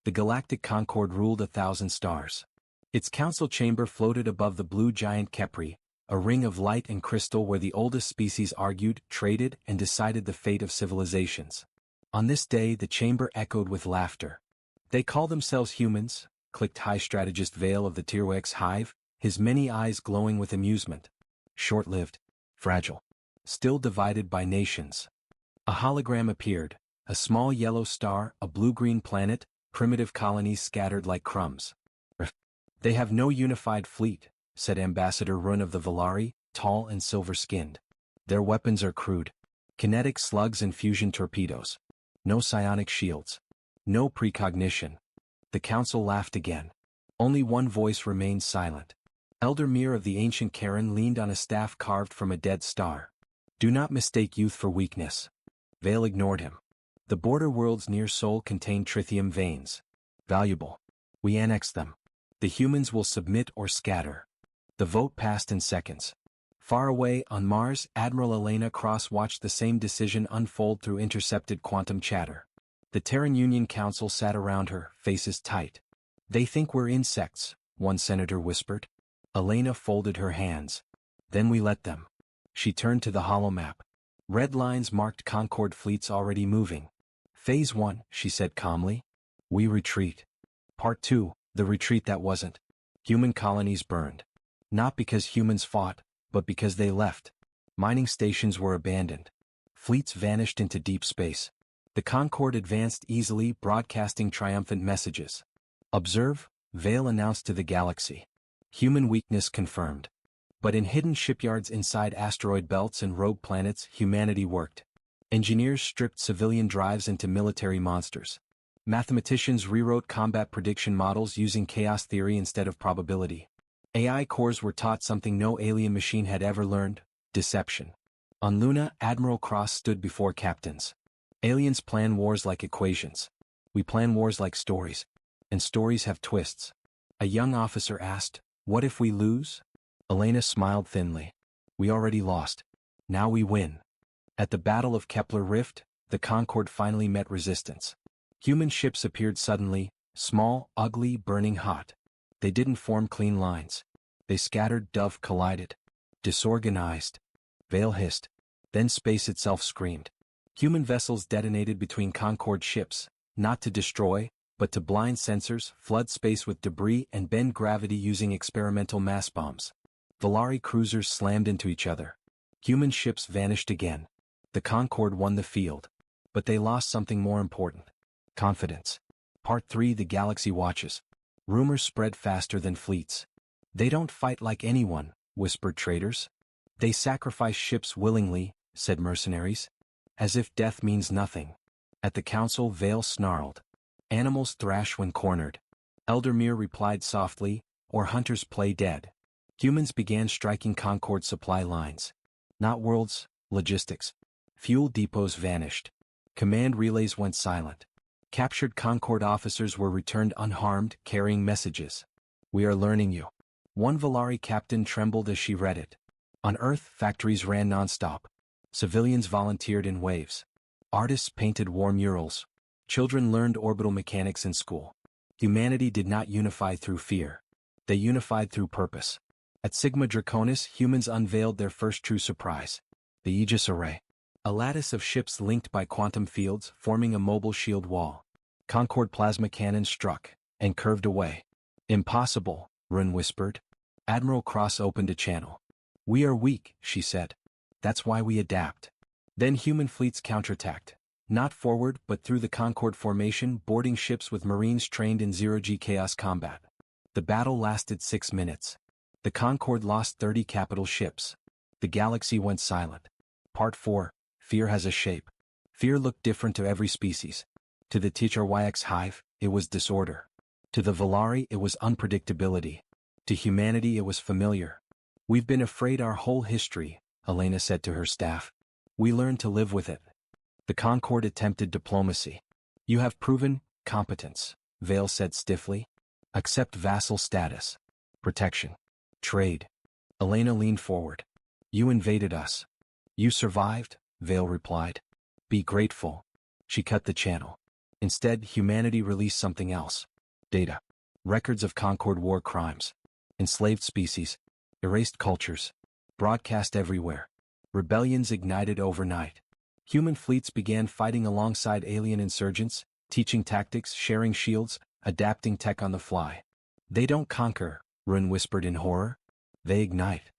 the Galactic Concord ruled 1,000 stars. Its council chamber floated above the blue giant Kepri, a ring of light and crystal where the oldest species argued, traded, and decided the fate of civilizations. On this day the chamber echoed with laughter. "They call themselves humans," clicked High Strategist Vale of the Tyrwex Hive, his many eyes glowing with amusement. "Short-lived. Fragile. Still divided by nations." A hologram appeared, a small yellow star, a blue-green planet, primitive colonies scattered like crumbs. "They have no unified fleet," said Ambassador Run of the Valari, tall and silver-skinned. "Their weapons are crude. Kinetic slugs and fusion torpedoes. No psionic shields. No precognition." The council laughed again. Only one voice remained silent. Elder Mir of the ancient Karen leaned on a staff carved from a dead star. "Do not mistake youth for weakness." Vale ignored him. "The border world's near soul contained tritium veins. Valuable. We annex them. The humans will submit or scatter." The vote passed in seconds. Far away on Mars, Admiral Elena Cross watched the same decision unfold through intercepted quantum chatter. The Terran Union Council sat around her, faces tight. "They think we're insects," one senator whispered. Elena folded her hands. "Then we let them." She turned to the holomap. Red lines marked Concord fleets already moving. "Phase 1, she said calmly. "We retreat." Part 2, the retreat that wasn't. Human colonies burned. Not because humans fought, but because they left. Mining stations were abandoned. Fleets vanished into deep space. The Concord advanced easily, broadcasting triumphant messages. "Observe," Vale announced to the galaxy. "Human weakness confirmed." But in hidden shipyards inside asteroid belts and rogue planets, humanity worked. Engineers stripped civilian drives into military monsters. Mathematicians rewrote combat prediction models using chaos theory instead of probability. AI cores were taught something no alien machine had ever learned: deception. On Luna, Admiral Cross stood before captains. "Aliens plan wars like equations. We plan wars like stories. And stories have twists." A young officer asked, "What if we lose?" Elena smiled thinly. "We already lost. Now we win." At the Battle of Kepler Rift, the Concord finally met resistance. Human ships appeared suddenly, small, ugly, burning hot. They didn't form clean lines. They scattered, dove collided. Disorganized. Vale hissed. Then space itself screamed. Human vessels detonated between Concord ships, not to destroy, but to blind sensors, flood space with debris, and bend gravity using experimental mass bombs. Valari cruisers slammed into each other. Human ships vanished again. The Concord won the field. But they lost something more important: confidence. Part 3, the galaxy watches. Rumors spread faster than fleets. "They don't fight like anyone," whispered traders. "They sacrifice ships willingly," said mercenaries. "As if death means nothing." At the council, Vale snarled. "Animals thrash when cornered." Elder Mir replied softly, "Or hunters play dead." Humans began striking Concord supply lines. Not worlds, logistics. Fuel depots vanished. Command relays went silent. Captured Concord officers were returned unharmed, carrying messages. "We are learning you." One Valari captain trembled as she read it. On Earth, factories ran nonstop. Civilians volunteered in waves. Artists painted war murals. Children learned orbital mechanics in school. Humanity did not unify through fear. They unified through purpose. At Sigma Draconis, humans unveiled their first true surprise: the Aegis Array. A lattice of ships linked by quantum fields, forming a mobile shield wall. Concord plasma cannons struck, and curved away. "Impossible," Run whispered. Admiral Cross opened a channel. "We are weak," she said. "That's why we adapt." Then human fleets counterattacked. Not forward, but through the Concord formation, boarding ships with Marines trained in zero-G chaos combat. The battle lasted 6 minutes. The Concord lost 30 capital ships. The galaxy went silent. Part 4, Fear has a shape. Fear looked different to every species. To the HFY Hive, it was disorder. To the Valari, it was unpredictability. To humanity, it was familiar. "We've been afraid our whole history," Elena said to her staff. "We learned to live with it." The Concord attempted diplomacy. "You have proven competence," Vale said stiffly. "Accept vassal status. Protection. Trade." Elena leaned forward. "You invaded us. You survived," Vale replied. "Be grateful." She cut the channel. Instead, humanity released something else. Data. Records of Concord war crimes. Enslaved species. Erased cultures. Broadcast everywhere. Rebellions ignited overnight. Human fleets began fighting alongside alien insurgents, teaching tactics, sharing shields, adapting tech on the fly. They don't conquer, Rune whispered in horror. They ignite.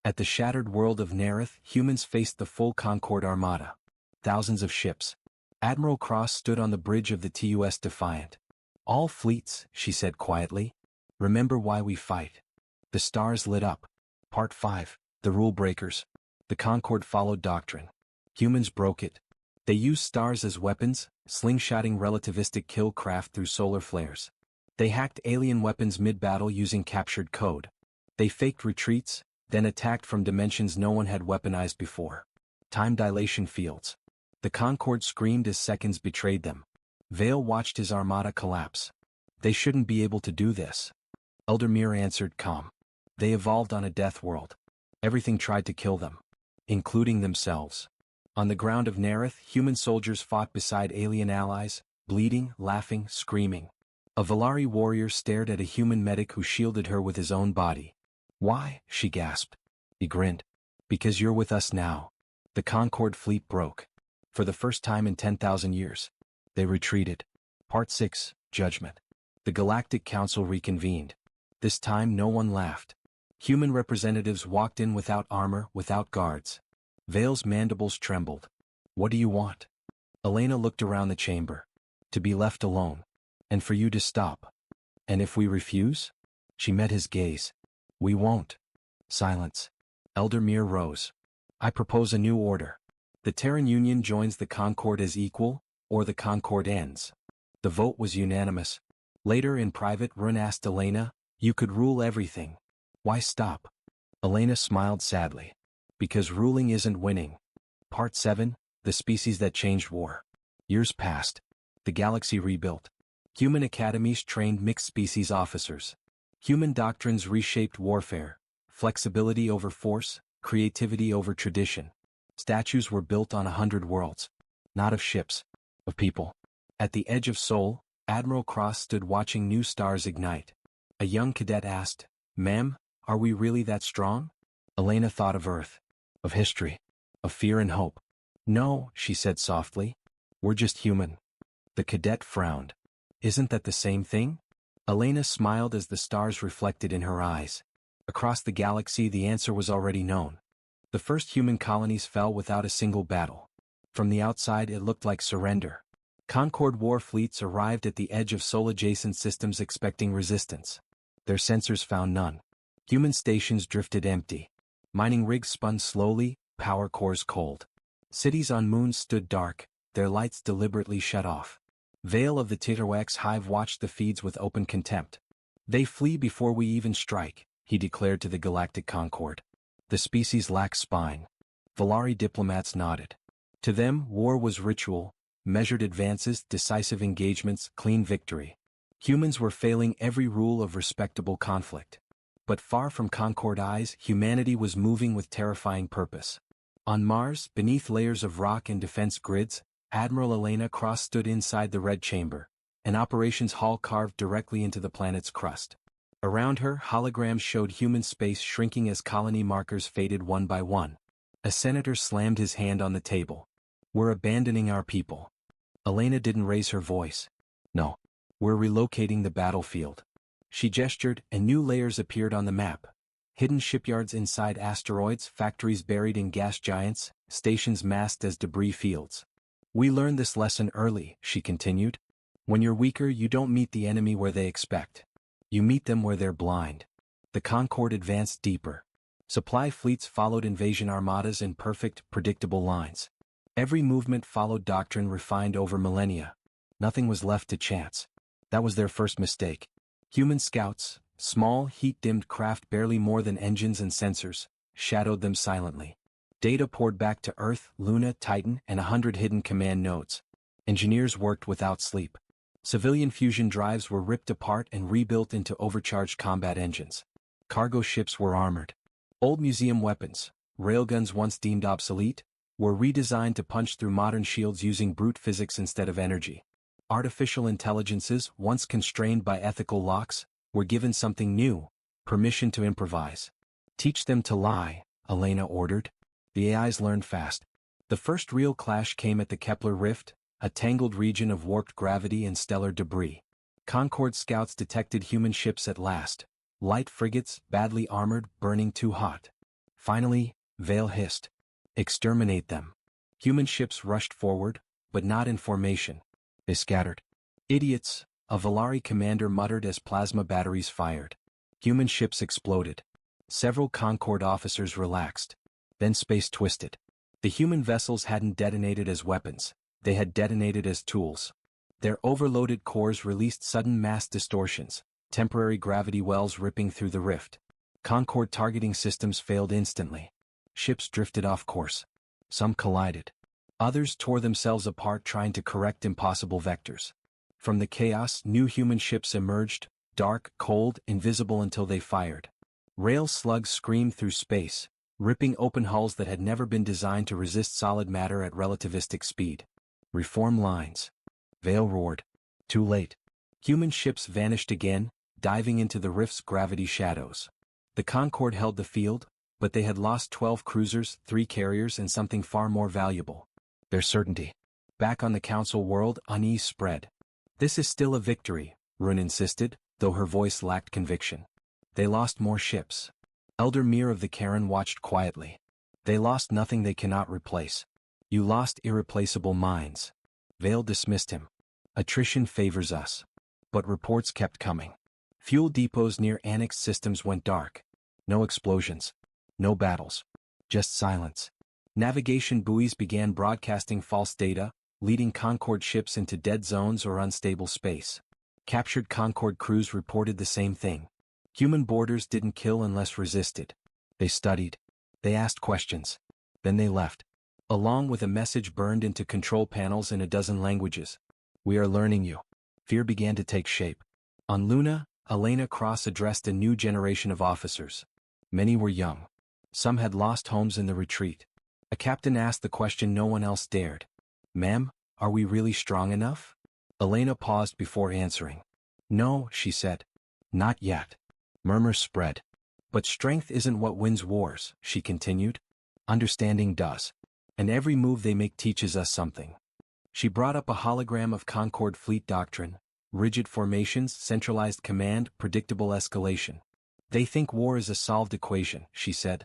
At the shattered world of Nareth, humans faced the full Concord armada. Thousands of ships. Admiral Cross stood on the bridge of the TUS defiant. All fleets, she said quietly. Remember why we fight. The stars lit up. Part 5. The Rule Breakers. The Concord followed doctrine. Humans broke it. They used stars as weapons, slingshotting relativistic kill craft through solar flares. They hacked alien weapons mid-battle using captured code. They faked retreats, then attacked from dimensions no one had weaponized before. Time dilation fields. The Concord screamed as seconds betrayed them. Vale watched his armada collapse. They shouldn't be able to do this. Eldermere answered calm. They evolved on a death world. Everything tried to kill them, including themselves. On the ground of Nareth, human soldiers fought beside alien allies, bleeding, laughing, screaming. A Valari warrior stared at a human medic who shielded her with his own body. Why? She gasped. He grinned. Because you're with us now. The Concord fleet broke. For the first time in 10,000 years. They retreated. Part 6, Judgment. The Galactic Council reconvened. This time no one laughed. Human representatives walked in without armor, without guards. Vale's mandibles trembled. What do you want? Elena looked around the chamber. To be left alone. And for you to stop. And if we refuse? She met his gaze. We won't. Silence. Eldermere rose. I propose a new order. The Terran Union joins the Concord as equal, or the Concord ends. The vote was unanimous. Later in private, Rune asked Elena, you could rule everything. Why stop? Elena smiled sadly. Because ruling isn't winning. Part 7, The Species That Changed War. Years passed. The galaxy rebuilt. Human academies trained mixed species officers. Human doctrines reshaped warfare. Flexibility over force, creativity over tradition. Statues were built on 100 worlds. Not of ships. Of people. At the edge of Sol, Admiral Cross stood watching new stars ignite. A young cadet asked, Ma'am, are we really that strong? Elena thought of Earth. Of history. Of fear and hope. No, she said softly. We're just human. The cadet frowned. Isn't that the same thing? Elena smiled as the stars reflected in her eyes. Across the galaxy the answer was already known. The first human colonies fell without a single battle. From the outside it looked like surrender. Concord war fleets arrived at the edge of Sol-adjacent systems expecting resistance. Their sensors found none. Human stations drifted empty. Mining rigs spun slowly, power cores cold. Cities on moons stood dark, their lights deliberately shut off. Vale of the Titterwax Hive watched the feeds with open contempt. They flee before we even strike, he declared to the Galactic Concord. The species lacks spine. Valari diplomats nodded. To them, war was ritual, measured advances, decisive engagements, clean victory. Humans were failing every rule of respectable conflict. But far from Concord eyes, humanity was moving with terrifying purpose. On Mars, beneath layers of rock and defense grids, Admiral Elena Cross stood inside the Red Chamber, an operations hall carved directly into the planet's crust. Around her, holograms showed human space shrinking as colony markers faded one by one. A senator slammed his hand on the table. We're abandoning our people. Elena didn't raise her voice. No. We're relocating the battlefield. She gestured, and new layers appeared on the map. Hidden shipyards inside asteroids, factories buried in gas giants, stations masked as debris fields. We learned this lesson early, she continued. When you're weaker, you don't meet the enemy where they expect. You meet them where they're blind. The Concord advanced deeper. Supply fleets followed invasion armadas in perfect, predictable lines. Every movement followed doctrine refined over millennia. Nothing was left to chance. That was their first mistake. Human scouts, small, heat-dimmed craft barely more than engines and sensors, shadowed them silently. Data poured back to Earth, Luna, Titan, and 100 hidden command nodes. Engineers worked without sleep. Civilian fusion drives were ripped apart and rebuilt into overcharged combat engines. Cargo ships were armored. Old museum weapons, railguns once deemed obsolete, were redesigned to punch through modern shields using brute physics instead of energy. Artificial intelligences, once constrained by ethical locks, were given something new: permission to improvise. Teach them to lie, Elena ordered. The AIs learned fast. The first real clash came at the Kepler Rift, a tangled region of warped gravity and stellar debris. Concord scouts detected human ships at last. Light frigates, badly armored, burning too hot. Finally, Vale hissed. Exterminate them. Human ships rushed forward, but not in formation. They scattered. Idiots, a Valari commander muttered as plasma batteries fired. Human ships exploded. Several Concord officers relaxed. Then space twisted. The human vessels hadn't detonated as weapons, they had detonated as tools. Their overloaded cores released sudden mass distortions, temporary gravity wells ripping through the rift. Concord targeting systems failed instantly. Ships drifted off course. Some collided. Others tore themselves apart trying to correct impossible vectors. From the chaos, new human ships emerged, dark, cold, invisible until they fired. Rail slugs screamed through space, ripping open hulls that had never been designed to resist solid matter at relativistic speed. Reform lines. Vale roared. Too late. Human ships vanished again, diving into the rift's gravity shadows. The Concorde held the field, but they had lost 12 cruisers, 3 carriers, and something far more valuable: their certainty. Back on the Council world, unease spread. This is still a victory, Rune insisted, though her voice lacked conviction. They lost more ships. Elder Mir of the Karen watched quietly. They lost nothing they cannot replace. You lost irreplaceable minds. Vale dismissed him. Attrition favors us. But reports kept coming. Fuel depots near annexed systems went dark. No explosions. No battles. Just silence. Navigation buoys began broadcasting false data, leading Concorde ships into dead zones or unstable space. Captured Concorde crews reported the same thing. Human boarders didn't kill unless resisted. They studied. They asked questions. Then they left. Along with a message burned into control panels in a dozen languages. We are learning you. Fear began to take shape. On Luna, Elena Cross addressed a new generation of officers. Many were young. Some had lost homes in the retreat. A captain asked the question no one else dared. Ma'am, are we really strong enough? Elena paused before answering. No, she said. Not yet. Murmurs spread. But strength isn't what wins wars, she continued. Understanding does. And every move they make teaches us something. She brought up a hologram of Concorde fleet doctrine: rigid formations, centralized command, predictable escalation. They think war is a solved equation, she said.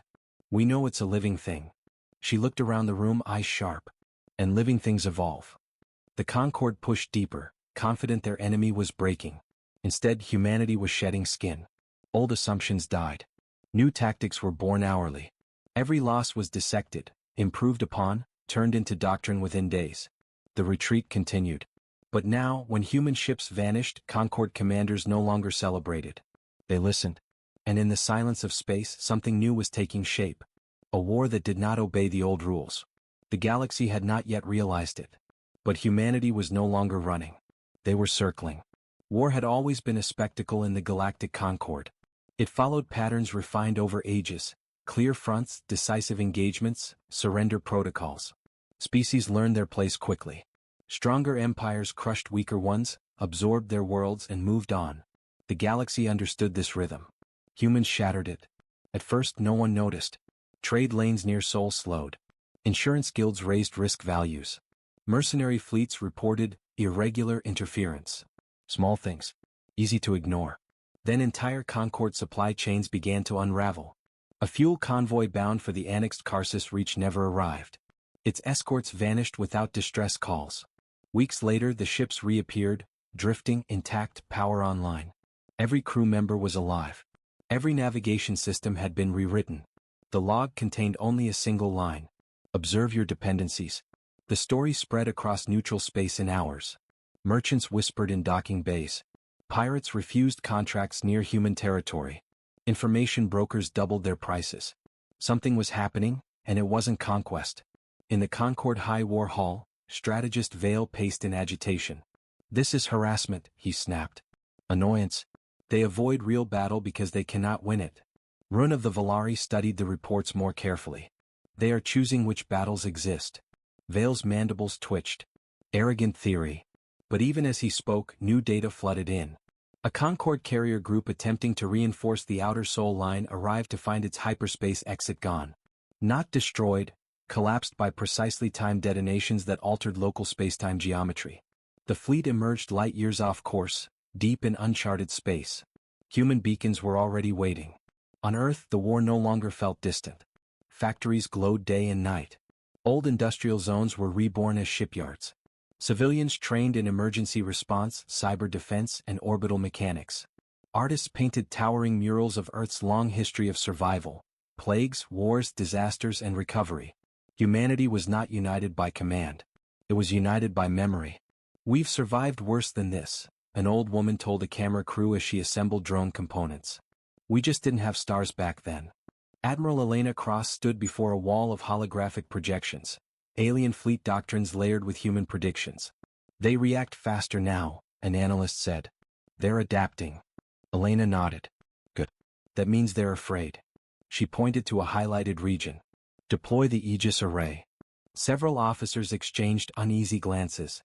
We know it's a living thing. She looked around the room, eyes sharp. And living things evolve. The Concorde pushed deeper, confident their enemy was breaking. Instead, humanity was shedding skin. Old assumptions died. New tactics were born hourly. Every loss was dissected, improved upon, turned into doctrine within days. The retreat continued. But now, when human ships vanished, Concorde commanders no longer celebrated. They listened. And in the silence of space, something new was taking shape. A war that did not obey the old rules. The galaxy had not yet realized it. But humanity was no longer running. They were circling. War had always been a spectacle in the Galactic Concorde. It followed patterns refined over ages: clear fronts, decisive engagements, surrender protocols. Species learned their place quickly. Stronger empires crushed weaker ones, absorbed their worlds, and moved on. The galaxy understood this rhythm. Humans shattered it. At first no one noticed. Trade lanes near Sol slowed. Insurance guilds raised risk values. Mercenary fleets reported irregular interference. Small things. Easy to ignore. Then entire Concorde supply chains began to unravel. A fuel convoy bound for the annexed Karsus Reach never arrived. Its escorts vanished without distress calls. Weeks later the ships reappeared, drifting, intact, power online. Every crew member was alive. Every navigation system had been rewritten. The log contained only a single line: observe your dependencies. The story spread across neutral space in hours. Merchants whispered in docking bays. Pirates refused contracts near human territory. Information brokers doubled their prices. Something was happening, and it wasn't conquest. In the Concorde High War Hall, strategist Vale paced in agitation. This is harassment, he snapped. Annoyance. They avoid real battle because they cannot win it. Rune of the Valari studied the reports more carefully. They are choosing which battles exist. Vale's mandibles twitched. Arrogant theory. But even as he spoke, new data flooded in. A Concorde carrier group attempting to reinforce the outer Sol line arrived to find its hyperspace exit gone. Not destroyed, collapsed by precisely timed detonations that altered local spacetime geometry. The fleet emerged light years off course, deep in uncharted space. Human beacons were already waiting. On Earth, the war no longer felt distant. Factories glowed day and night. Old industrial zones were reborn as shipyards. Civilians trained in emergency response, cyber defense, and orbital mechanics. Artists painted towering murals of Earth's long history of survival, plagues, wars, disasters, and recovery. Humanity was not united by command. It was united by memory. "We've survived worse than this," an old woman told a camera crew as she assembled drone components. "We just didn't have stars back then." Admiral Elena Cross stood before a wall of holographic projections. Alien fleet doctrines layered with human predictions. "They react faster now," an analyst said. "They're adapting." Elena nodded. "Good. That means they're afraid." She pointed to a highlighted region. "Deploy the Aegis array." Several officers exchanged uneasy glances.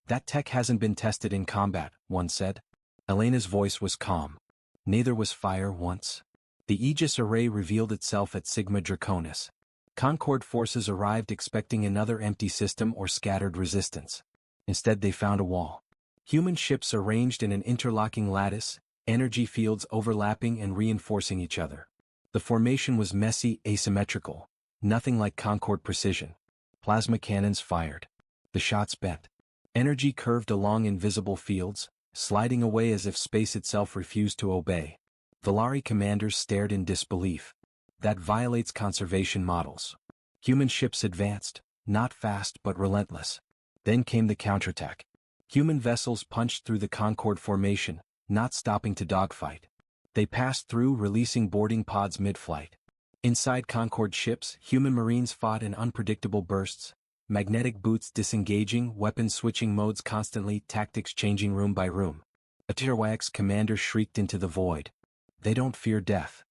"That tech hasn't been tested in combat," one said. Elena's voice was calm. "Neither was fire once." The Aegis array revealed itself at Sigma Draconis. Concorde forces arrived expecting another empty system or scattered resistance. Instead they found a wall. Human ships arranged in an interlocking lattice, energy fields overlapping and reinforcing each other. The formation was messy, asymmetrical, nothing like Concorde precision. Plasma cannons fired. The shots bent. Energy curved along invisible fields, sliding away as if space itself refused to obey. Volari commanders stared in disbelief. That violates conservation models. Human ships advanced, not fast but relentless. Then came the counterattack. Human vessels punched through the Concorde formation, not stopping to dogfight. They passed through, releasing boarding pods mid-flight. Inside Concorde ships, human marines fought in unpredictable bursts, magnetic boots disengaging, weapons switching modes constantly, tactics changing room by room. A HFY's commander shrieked into the void. "They don't fear death."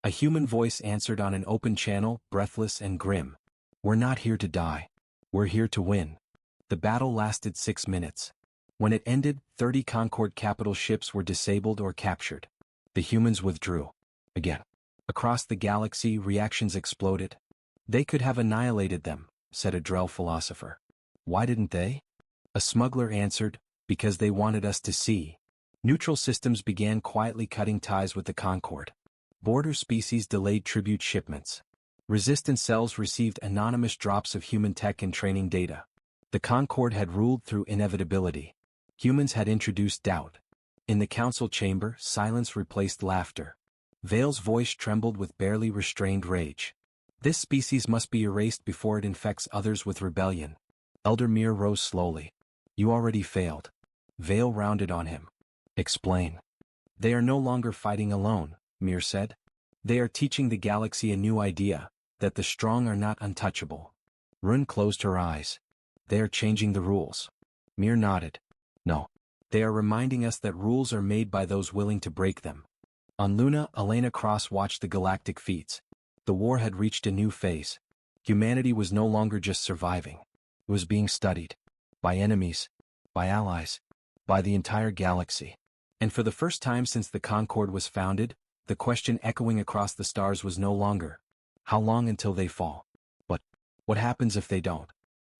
A human voice answered on an open channel, breathless and grim. "We're not here to die. We're here to win." The battle lasted 6 minutes. When it ended, 30 Concorde capital ships were disabled or captured. The humans withdrew. Again. Across the galaxy, reactions exploded. "They could have annihilated them," said a Drell philosopher. "Why didn't they?" A smuggler answered, "Because they wanted us to see." Neutral systems began quietly cutting ties with the Concorde. Border species delayed tribute shipments. Resistance cells received anonymous drops of human tech and training data. The Concorde had ruled through inevitability. Humans had introduced doubt. In the council chamber, silence replaced laughter. Vale's voice trembled with barely restrained rage. "This species must be erased before it infects others with rebellion." Elder Mir rose slowly. "You already failed." Vale rounded on him. "Explain." "They are no longer fighting alone," Mir said. "They are teaching the galaxy a new idea, that the strong are not untouchable." Run closed her eyes. "They are changing the rules." Mir nodded. "No. They are reminding us that rules are made by those willing to break them." On Luna, Elena Cross watched the galactic feats. The war had reached a new phase. Humanity was no longer just surviving. It was being studied. By enemies. By allies. By the entire galaxy. And for the first time since the Concorde was founded, the question echoing across the stars was no longer, "How long until they fall?" but, "What happens if they don't?"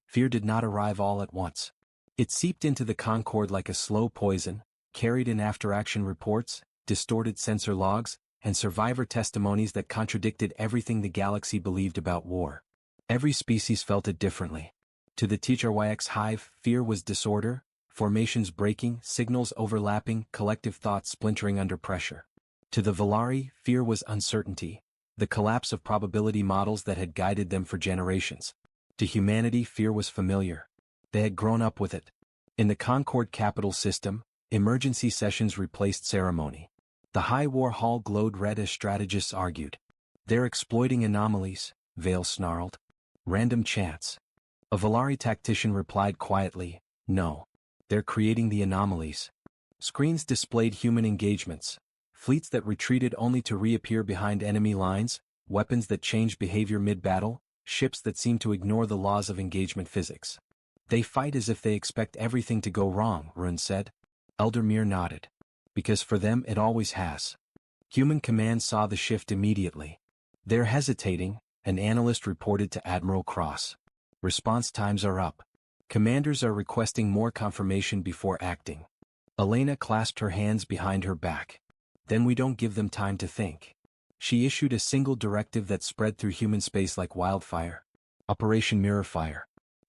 Fear did not arrive all at once. It seeped into the Concorde like a slow poison, carried in after-action reports, distorted sensor logs, and survivor testimonies that contradicted everything the galaxy believed about war. Every species felt it differently. To the HFY's hive, fear was disorder, formations breaking, signals overlapping, collective thoughts splintering under pressure. To the Volari, fear was uncertainty, the collapse of probability models that had guided them for generations. To humanity, fear was familiar. They had grown up with it. In the Concorde capital system, emergency sessions replaced ceremony. The High War Hall glowed red as strategists argued. "They're exploiting anomalies," Vale snarled. "Random chance." A Volari tactician replied quietly, "No. They're creating the anomalies." Screens displayed human engagements. Fleets that retreated only to reappear behind enemy lines, weapons that changed behavior mid-battle, ships that seemed to ignore the laws of engagement physics. They fight as if they expect everything to go wrong, Rune said. Eldermere nodded. Because for them it always has. Human Command saw the shift immediately. They're hesitating, an analyst reported to Admiral Cross. Response times are up. Commanders are requesting more confirmation before acting. Elena clasped her hands behind her back. Then we don't give them time to think. She issued a single directive that spread through human space like wildfire. Operation Mirrorfire.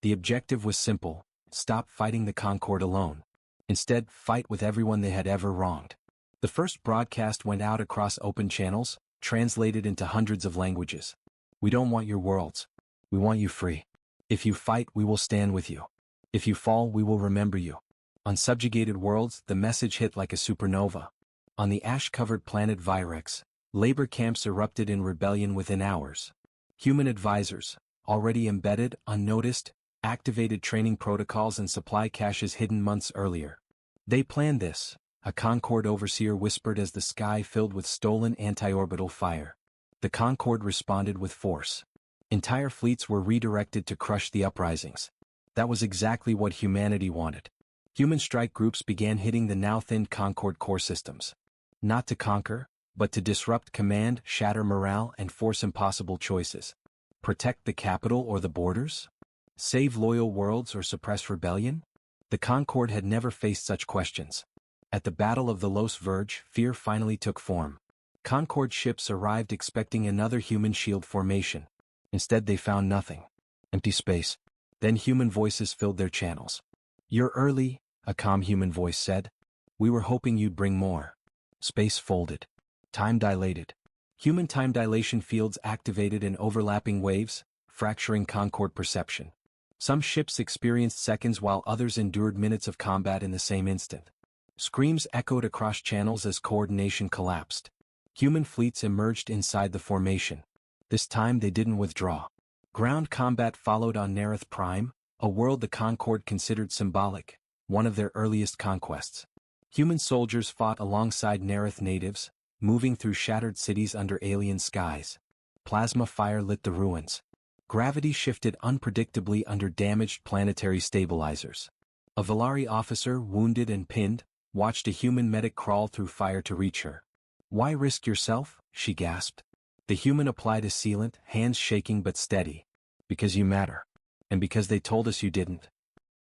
The objective was simple: stop fighting the Concord alone. Instead, fight with everyone they had ever wronged. The first broadcast went out across open channels, translated into hundreds of languages. We don't want your worlds. We want you free. If you fight, we will stand with you. If you fall, we will remember you. On subjugated worlds, the message hit like a supernova. On the ash-covered planet Virex, labor camps erupted in rebellion within hours. Human advisors, already embedded, unnoticed, activated training protocols and supply caches hidden months earlier. They planned this, a Concord overseer whispered as the sky filled with stolen anti-orbital fire. The Concord responded with force. Entire fleets were redirected to crush the uprisings. That was exactly what humanity wanted. Human strike groups began hitting the now-thinned Concord core systems. Not to conquer, but to disrupt command, shatter morale, and force impossible choices. Protect the capital or the borders? Save loyal worlds or suppress rebellion? The Concord had never faced such questions. At the Battle of the Los Verge, fear finally took form. Concord ships arrived expecting another human shield formation. Instead they found nothing. Empty space. Then human voices filled their channels. "You're early," a calm human voice said. "We were hoping you'd bring more." Space folded. Time dilated. Human time dilation fields activated in overlapping waves, fracturing Concord perception. Some ships experienced seconds while others endured minutes of combat in the same instant. Screams echoed across channels as coordination collapsed. Human fleets emerged inside the formation. This time they didn't withdraw. Ground combat followed on Nareth Prime, a world the Concord considered symbolic, one of their earliest conquests. Human soldiers fought alongside Nareth natives, moving through shattered cities under alien skies. Plasma fire lit the ruins. Gravity shifted unpredictably under damaged planetary stabilizers. A Valari officer, wounded and pinned, watched a human medic crawl through fire to reach her. "Why risk yourself?" she gasped. The human applied a sealant, hands shaking but steady. "Because you matter. And because they told us you didn't."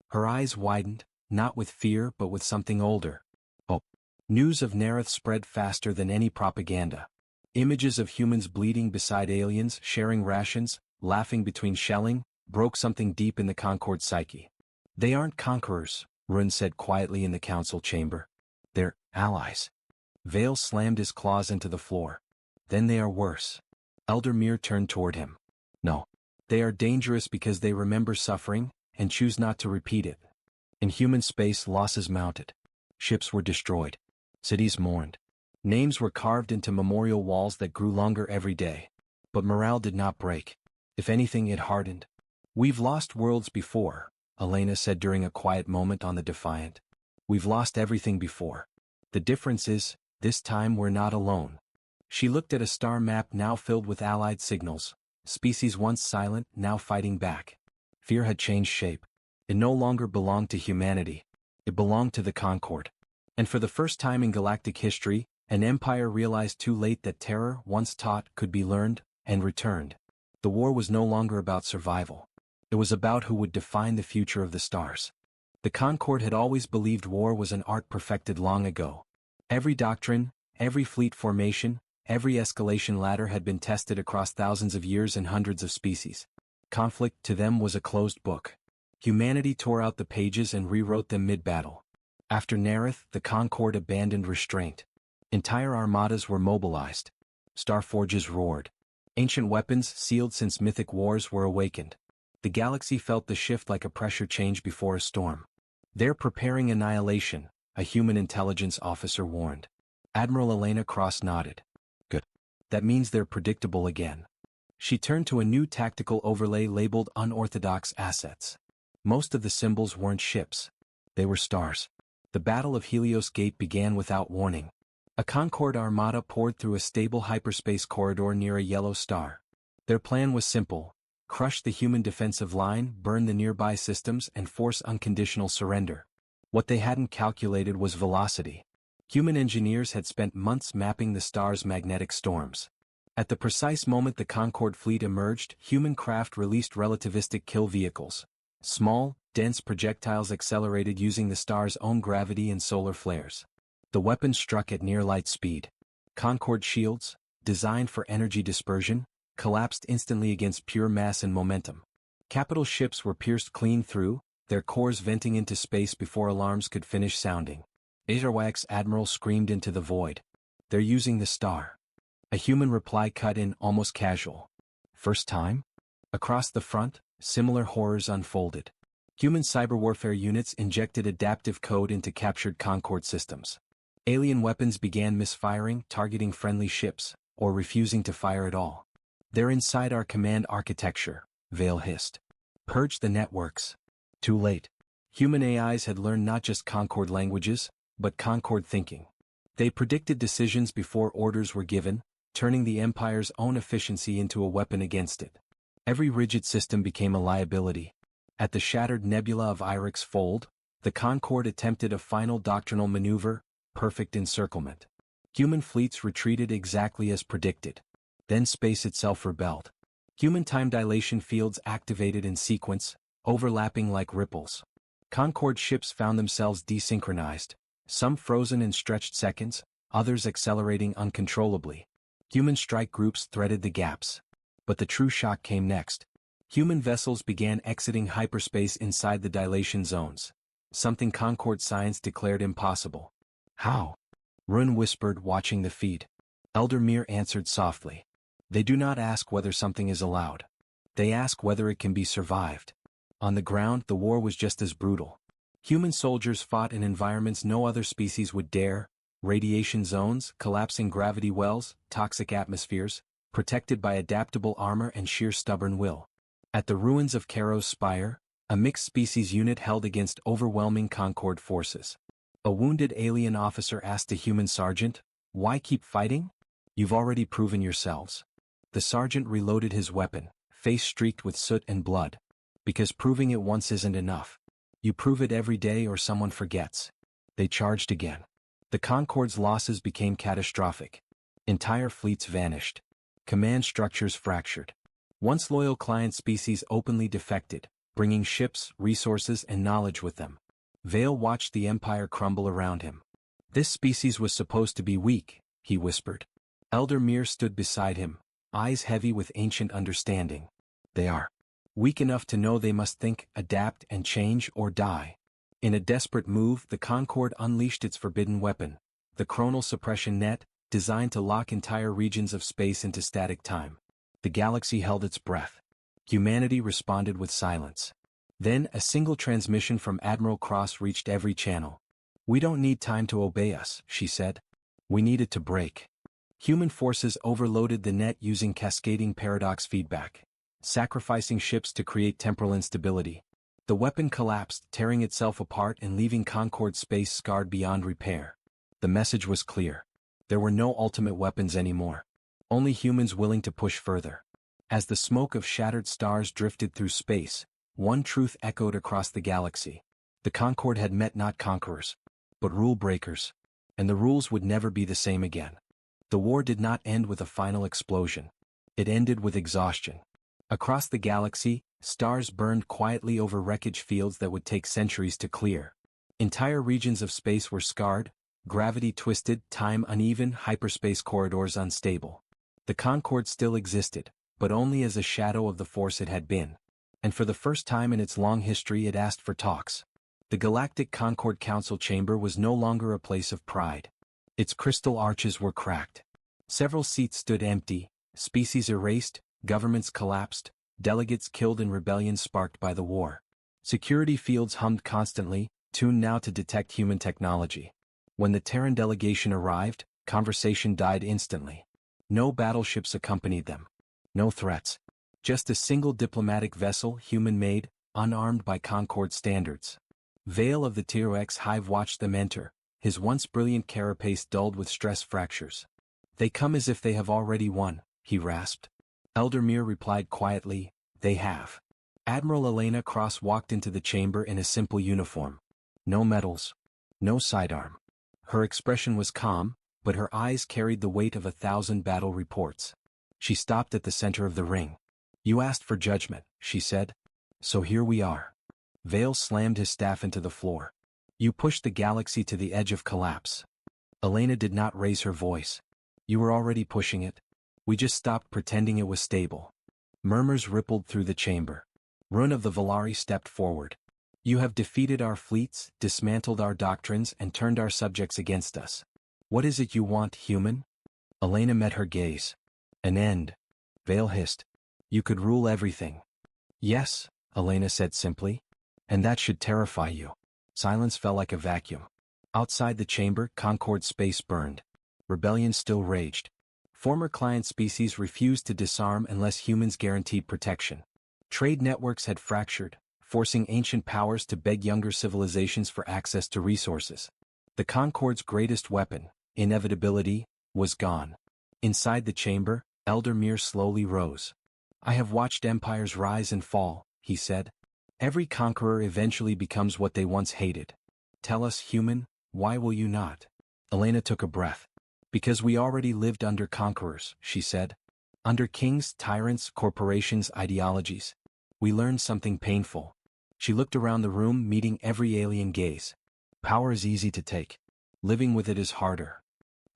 Her eyes widened, not with fear but with something older. Hope. News of Nareth spread faster than any propaganda. Images of humans bleeding beside aliens, sharing rations, laughing between shelling, broke something deep in the Concord psyche. "They aren't conquerors," Rune said quietly in the council chamber. "They're allies." Vale slammed his claws into the floor. "Then they are worse." Eldermere turned toward him. "No. They are dangerous because they remember suffering, and choose not to repeat it." In human space, losses mounted. Ships were destroyed. Cities mourned. Names were carved into memorial walls that grew longer every day. But morale did not break. If anything, it hardened. "We've lost worlds before," Elena said during a quiet moment on the Defiant. "We've lost everything before. The difference is, this time we're not alone." She looked at a star map now filled with allied signals, species once silent, now fighting back. Fear had changed shape. It no longer belonged to humanity. It belonged to the Concord. And for the first time in galactic history, an empire realized too late that terror, once taught, could be learned, and returned. The war was no longer about survival. It was about who would define the future of the stars. The Concord had always believed war was an art perfected long ago. Every doctrine, every fleet formation, every escalation ladder had been tested across thousands of years and hundreds of species. Conflict to them was a closed book. Humanity tore out the pages and rewrote them mid-battle. After Nareth, the Concord abandoned restraint. Entire armadas were mobilized. Starforges roared. Ancient weapons, sealed since mythic wars, were awakened. The galaxy felt the shift like a pressure change before a storm. "They're preparing annihilation," a human intelligence officer warned. Admiral Elena Cross nodded. "Good. That means they're predictable again." She turned to a new tactical overlay labeled Unorthodox Assets. Most of the symbols weren't ships. They were stars. The Battle of Helios Gate began without warning. A Concord armada poured through a stable hyperspace corridor near a yellow star. Their plan was simple: crush the human defensive line, burn the nearby systems, and force unconditional surrender. What they hadn't calculated was velocity. Human engineers had spent months mapping the star's magnetic storms. At the precise moment the Concorde fleet emerged, human craft released relativistic kill vehicles. Small, dense projectiles accelerated using the star's own gravity and solar flares. The weapons struck at near-light speed. Concorde shields, designed for energy dispersion, collapsed instantly against pure mass and momentum. Capital ships were pierced clean through, their cores venting into space before alarms could finish sounding. HFY's admiral screamed into the void. "They're using the star." A human reply cut in, almost casual. "First time?" Across the front, similar horrors unfolded. Human cyber warfare units injected adaptive code into captured Concorde systems. Alien weapons began misfiring, targeting friendly ships, or refusing to fire at all. "They're inside our command architecture," Vale hissed. "Purge the networks." Too late. Human AIs had learned not just Concorde languages, but Concorde thinking. They predicted decisions before orders were given, turning the Empire's own efficiency into a weapon against it. Every rigid system became a liability. At the shattered nebula of Irix Fold, the Concorde attempted a final doctrinal maneuver, perfect encirclement. Human fleets retreated exactly as predicted. Then space itself rebelled. Human time dilation fields activated in sequence, overlapping like ripples. Concorde ships found themselves desynchronized, some frozen in stretched seconds, others accelerating uncontrollably. Human strike groups threaded the gaps. But the true shock came next. Human vessels began exiting hyperspace inside the dilation zones. Something Concorde science declared impossible. "How?" Run whispered, watching the feed. Elder Mir answered softly. "They do not ask whether something is allowed. They ask whether it can be survived." On the ground, the war was just as brutal. Human soldiers fought in environments no other species would dare: radiation zones, collapsing gravity wells, toxic atmospheres, protected by adaptable armor and sheer stubborn will. At the ruins of Caro's Spire, a mixed-species unit held against overwhelming Concorde forces. A wounded alien officer asked a human sergeant, "Why keep fighting? You've already proven yourselves." The sergeant reloaded his weapon, face streaked with soot and blood. "Because proving it once isn't enough. You prove it every day or someone forgets." They charged again. The Concorde's losses became catastrophic. Entire fleets vanished. Command structures fractured. Once loyal client species openly defected, bringing ships, resources, and knowledge with them. Vale watched the Empire crumble around him. "This species was supposed to be weak," he whispered. Elder Mir stood beside him, eyes heavy with ancient understanding. "They are weak enough to know they must think, adapt, and change or die." In a desperate move, the Concorde unleashed its forbidden weapon, the chronal suppression net, designed to lock entire regions of space into static time. The galaxy held its breath. Humanity responded with silence. Then a single transmission from Admiral Cross reached every channel. "We don't need time to obey us," she said. "We need it to break." Human forces overloaded the net using cascading paradox feedback, sacrificing ships to create temporal instability. The weapon collapsed, tearing itself apart and leaving Concorde space scarred beyond repair. The message was clear. There were no ultimate weapons anymore. Only humans willing to push further. As the smoke of shattered stars drifted through space, one truth echoed across the galaxy. The Concorde had met not conquerors, but rule breakers. And the rules would never be the same again. The war did not end with a final explosion. It ended with exhaustion. Across the galaxy, stars burned quietly over wreckage fields that would take centuries to clear. Entire regions of space were scarred, gravity twisted, time uneven, hyperspace corridors unstable. The Concorde still existed, but only as a shadow of the force it had been. And for the first time in its long history it asked for talks. The Galactic Concorde Council chamber was no longer a place of pride. Its crystal arches were cracked. Several seats stood empty, species erased, governments collapsed, delegates killed in rebellion sparked by the war. Security fields hummed constantly, tuned now to detect human technology. When the Terran delegation arrived, conversation died instantly. No battleships accompanied them. No threats. Just a single diplomatic vessel, human-made, unarmed by Concorde standards. Vale of the TOX Hive watched them enter, his once brilliant carapace dulled with stress fractures. "They come as if they have already won," he rasped. Elder Mir replied quietly, They have. Admiral Elena Cross walked into the chamber in a simple uniform. No medals. No sidearm. Her expression was calm, but her eyes carried the weight of 1,000 battle reports. She stopped at the center of the ring. "You asked for judgment," she said. "So here we are." Vale slammed his staff into the floor. "You pushed the galaxy to the edge of collapse." Elena did not raise her voice. "You were already pushing it. We just stopped pretending it was stable." Murmurs rippled through the chamber. Rune of the Valari stepped forward. "You have defeated our fleets, dismantled our doctrines, and turned our subjects against us. What is it you want, human?" Elena met her gaze. "An end." Vale hissed. "You could rule everything." "Yes," Elena said simply. "And that should terrify you." Silence fell like a vacuum. Outside the chamber, Concord space burned. Rebellion still raged. Former client species refused to disarm unless humans guaranteed protection. Trade networks had fractured, forcing ancient powers to beg younger civilizations for access to resources. The Concord's greatest weapon, inevitability, was gone. Inside the chamber, Elder Mir slowly rose. "I have watched empires rise and fall," he said. "Every conqueror eventually becomes what they once hated. Tell us, human, why will you not?" Elena took a breath. "Because we already lived under conquerors," she said. "Under kings, tyrants, corporations, ideologies. We learned something painful." She looked around the room, meeting every alien gaze. "Power is easy to take. Living with it is harder."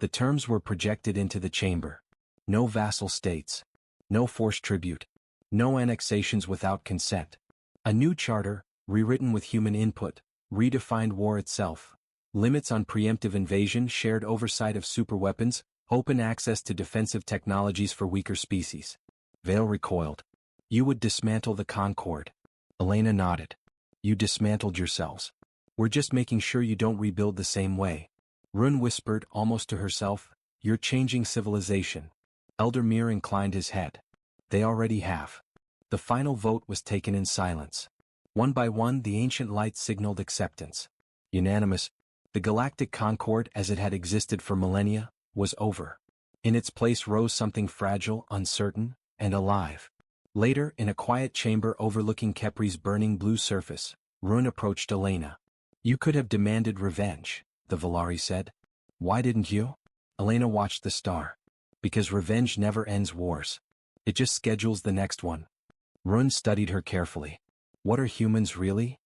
The terms were projected into the chamber. No vassal states. No forced tribute. No annexations without consent. A new charter, rewritten with human input, redefined war itself. Limits on preemptive invasion, shared oversight of superweapons, open access to defensive technologies for weaker species. Vale recoiled. "You would dismantle the Concord." Elena nodded. "You dismantled yourselves. We're just making sure you don't rebuild the same way." Rune whispered, almost to herself, "You're changing civilization." Elder Mir inclined his head. "They already have." The final vote was taken in silence. One by one, the ancient lights signaled acceptance. Unanimous. The Galactic Concord, as it had existed for millennia, was over. In its place rose something fragile, uncertain, and alive. Later, in a quiet chamber overlooking Kepri's burning blue surface, Rune approached Elena. "You could have demanded revenge," the Valari said. "Why didn't you?" Elena watched the star. "Because revenge never ends wars. It just schedules the next one." Rune studied her carefully. "What are humans really?"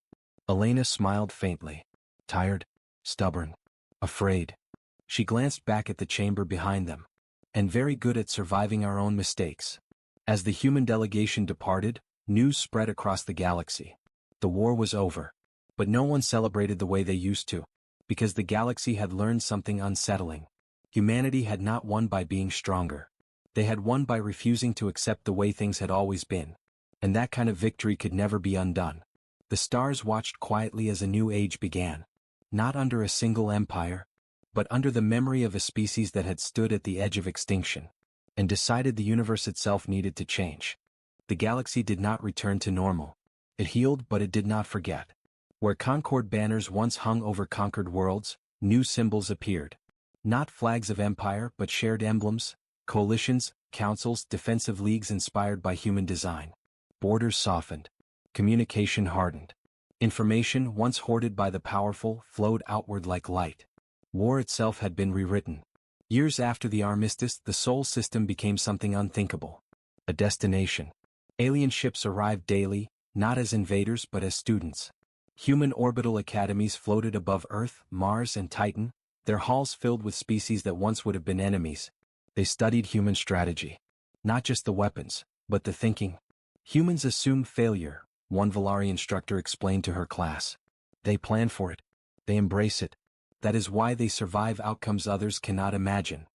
Elena smiled faintly. "Tired, stubborn, afraid." She glanced back at the chamber behind them. "And very good at surviving our own mistakes." As the human delegation departed, news spread across the galaxy. The war was over. But no one celebrated the way they used to, because the galaxy had learned something unsettling. Humanity had not won by being stronger. They had won by refusing to accept the way things had always been. And that kind of victory could never be undone. The stars watched quietly as a new age began. Not under a single empire, but under the memory of a species that had stood at the edge of extinction, and decided the universe itself needed to change. The galaxy did not return to normal. It healed, but it did not forget. Where Concord banners once hung over conquered worlds, new symbols appeared. Not flags of empire, but shared emblems, coalitions, councils, defensive leagues inspired by human design. Borders softened. Communication hardened. Information, once hoarded by the powerful, flowed outward like light. War itself had been rewritten. Years after the armistice, the Sol system became something unthinkable. A destination. Alien ships arrived daily, not as invaders but as students. Human orbital academies floated above Earth, Mars, and Titan, their halls filled with species that once would have been enemies. They studied human strategy. Not just the weapons, but the thinking. Humans assume failure, one Valari instructor explained to her class. They plan for it. They embrace it. That is why they survive outcomes others cannot imagine.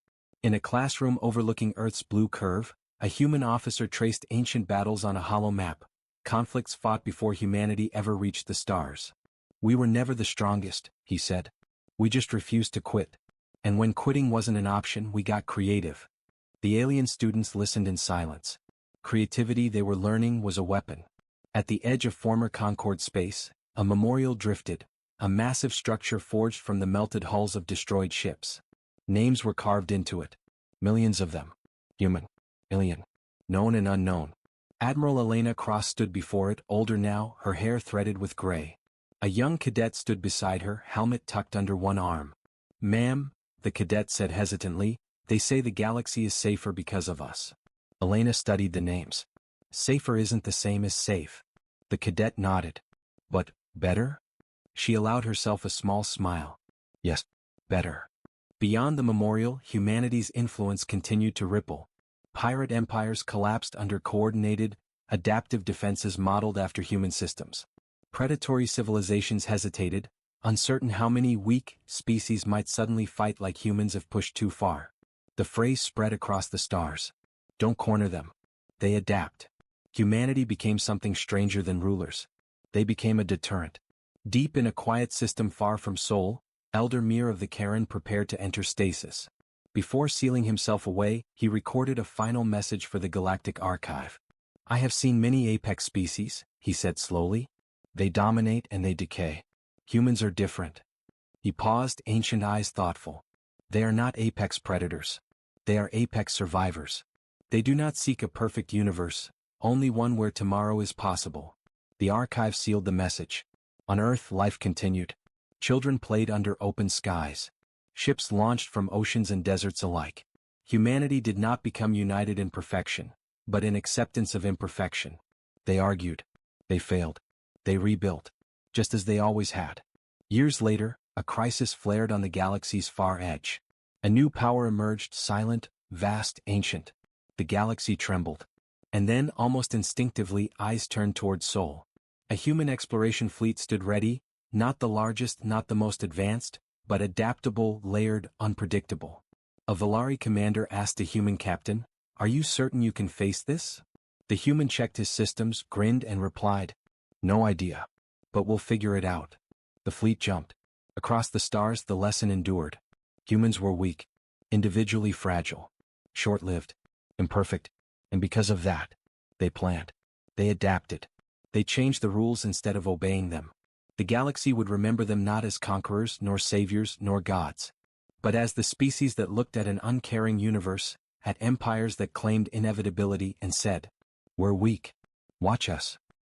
In a classroom overlooking Earth's blue curve, a human officer traced ancient battles on a hollow map. Conflicts fought before humanity ever reached the stars. "We were never the strongest," he said. "We just refused to quit. And when quitting wasn't an option, we got creative." The alien students listened in silence. Creativity, they were learning, was a weapon. At the edge of former Concord space, a memorial drifted, a massive structure forged from the melted hulls of destroyed ships. Names were carved into it. Millions of them. Human. Alien. Known and unknown. Admiral Elena Cross stood before it, older now, her hair threaded with gray. A young cadet stood beside her, helmet tucked under one arm. "Ma'am," the cadet said hesitantly, "they say the galaxy is safer because of us." Elena studied the names. "Safer isn't the same as safe." The cadet nodded. "But, better?" She allowed herself a small smile. "Yes, better." Beyond the memorial, humanity's influence continued to ripple. Pirate empires collapsed under coordinated, adaptive defenses modeled after human systems. Predatory civilizations hesitated, uncertain how many weak species might suddenly fight like humans if pushed too far. The phrase spread across the stars. "Don't corner them. They adapt." Humanity became something stranger than rulers. They became a deterrent. Deep in a quiet system far from Sol, Elder Mir of the Karen prepared to enter stasis. Before sealing himself away, he recorded a final message for the Galactic Archive. "I have seen many apex species," he said slowly. "They dominate and they decay. Humans are different." He paused, ancient eyes thoughtful. "They are not apex predators. They are apex survivors. They do not seek a perfect universe, only one where tomorrow is possible." The archive sealed the message. On Earth, life continued. Children played under open skies. Ships launched from oceans and deserts alike. Humanity did not become united in perfection, but in acceptance of imperfection. They argued. They failed. They rebuilt. Just as they always had. Years later, a crisis flared on the galaxy's far edge. A new power emerged, silent, vast, ancient. The galaxy trembled. And then, almost instinctively, eyes turned toward Sol. A human exploration fleet stood ready, not the largest, not the most advanced, but adaptable, layered, unpredictable. A Valari commander asked a human captain, "Are you certain you can face this?" The human checked his systems, grinned and replied, "No idea. But we'll figure it out." The fleet jumped. Across the stars the lesson endured. Humans were weak, individually fragile, short-lived, imperfect, and because of that, they planned. They adapted. They changed the rules instead of obeying them. The galaxy would remember them not as conquerors, nor saviors, nor gods, but as the species that looked at an uncaring universe, at empires that claimed inevitability and said, "We're weak. Watch us."